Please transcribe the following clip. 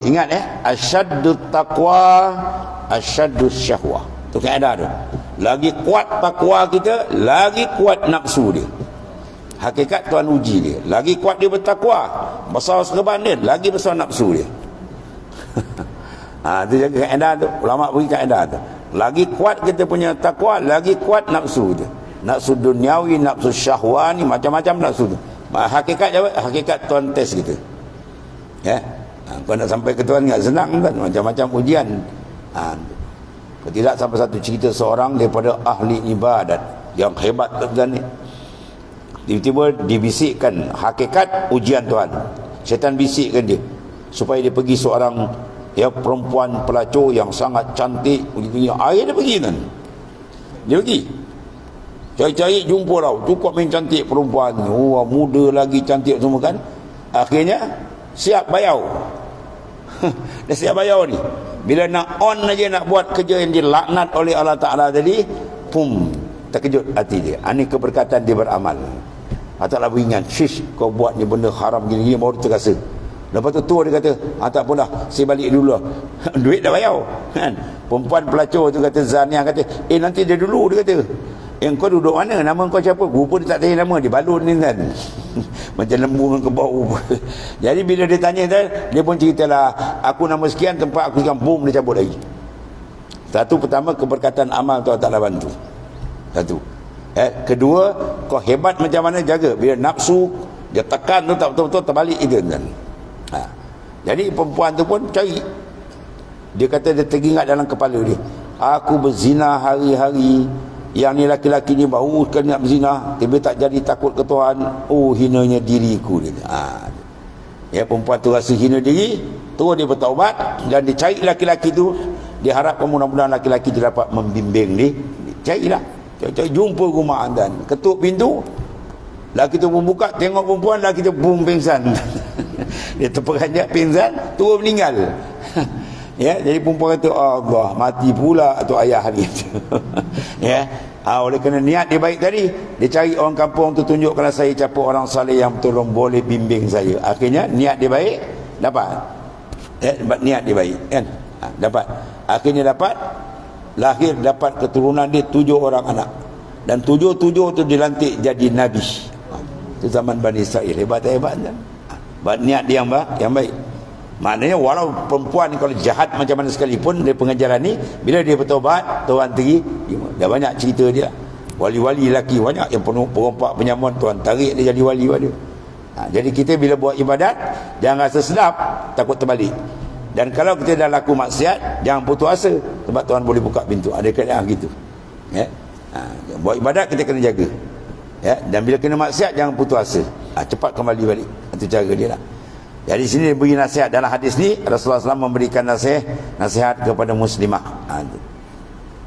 Ingat asyaddu taqwa asyaddu syahwah. Tu kaedah tu. Lagi kuat takwa kita, lagi kuat nafsu dia. Hakikat Tuhan uji dia. Lagi kuat dia bertakwa, besar serban dia, lagi besar nafsu dia. Tu jaga kaedah tu. Ulama bagi kaedah tu. Lagi kuat kita punya takwa, lagi kuat nafsu dia. Nafsu duniawi, nafsu syahwani, macam-macam nafsu tu. Hakikat apa? Hakikat Tuhan test kita. Ya. Kau nak sampai ke Tuhan tak senang kan, macam-macam ujian. Kau tidak sampai satu cerita seorang daripada ahli ibadat yang hebat Tuhan ni, tiba-tiba dibisikkan hakikat ujian Tuhan. Syaitan bisikkan dia supaya dia pergi seorang perempuan pelacur yang sangat cantik begitu. Akhirnya dia pergi kan. Dia pergi cari-cari, jumpa tau, cukup main cantik perempuan ni, muda lagi, cantik semua kan. Akhirnya siap bayau. Dah siap bayau ni. Bila nak on aja, nak buat kerja yang dilaknat oleh Allah Ta'ala tadi, pum, terkejut hati dia. Ini keberkatan dia beramal. Allah Ta'ala beringat, syish, kau buat ni benda haram gini-gini, baru terasa. Lepas tu tua dia kata, tak apalah, saya balik dulu lah. Duit dah bayau kan. Perempuan pelacur tu kata, Zaniah kata, nanti dia dulu, dia kata, kau duduk mana? Nama kau siapa? Rupa dia tak tanya nama, dia balun ni kan. Macam lembu dengan kebau. Jadi bila dia tanya, dia pun ceritalah, aku nama sekian, tempat aku sekian, boom, dia cabut lagi. Satu, pertama, keberkatan amal tu Allah Ta'ala bantu. Satu. Kedua, kau hebat macam mana, jaga. Bila nafsu dia tekan tu tak betul-betul, terbalik itu kan. Jadi perempuan tu pun cari. Dia kata dia teringat dalam kepala dia, aku berzina hari-hari, yang ni laki-laki ni baru kan nak berzina, tiba tak jadi, takut ke Tuhan, hinanya diriku dia. Perempuan tu rasa hina diri, terus dia bertaubat dan dia cari laki-laki tu. Dia harapkan mudah-mudahan laki-laki tu dapat membimbing dia. Carilah, cari jumpa rumah dan ketuk pintu, laki tu pun buka, tengok perempuan, laki tu boom, pingsan. Dia terperanjat pingsan, terus meninggal. Jadi perempuan kata, Allah, mati pula tu ayah ni. Oleh kerana niat dia baik tadi, dia cari orang kampung tu, tunjuk kalau saya capuk orang saleh yang tolong boleh bimbing saya. Akhirnya niat dia baik, dapat. Niat dia baik kan, dapat. Akhirnya dapat, lahir, dapat keturunan dia 7 orang anak, dan 7 tu dilantik jadi nabi. Itu zaman Bani Israel. Hebat kan. Niat dia yang baik. Maknanya walau perempuan kalau jahat macam mana sekalipun, dia pengajaran ni, bila dia bertaubat, Tuhan tinggi. Dah banyak cerita dia. Wali-wali lelaki banyak yang penuh perompak penyamun, Tuhan tarik dia jadi wali pada. Jadi kita bila buat ibadat, jangan rasa sedap, takut terbalik. Dan kalau kita dah laku maksiat, jangan putus asa, sebab Tuhan boleh buka pintu. Ada keadaan gitu. Buat ibadat kita kena jaga. Dan bila kena maksiat, jangan putus asa. Cepat kembali balik. Itu cara dia lah. Jadi sini dia beri nasihat dalam hadis ni, Rasulullah SAW memberikan nasihat kepada muslimah.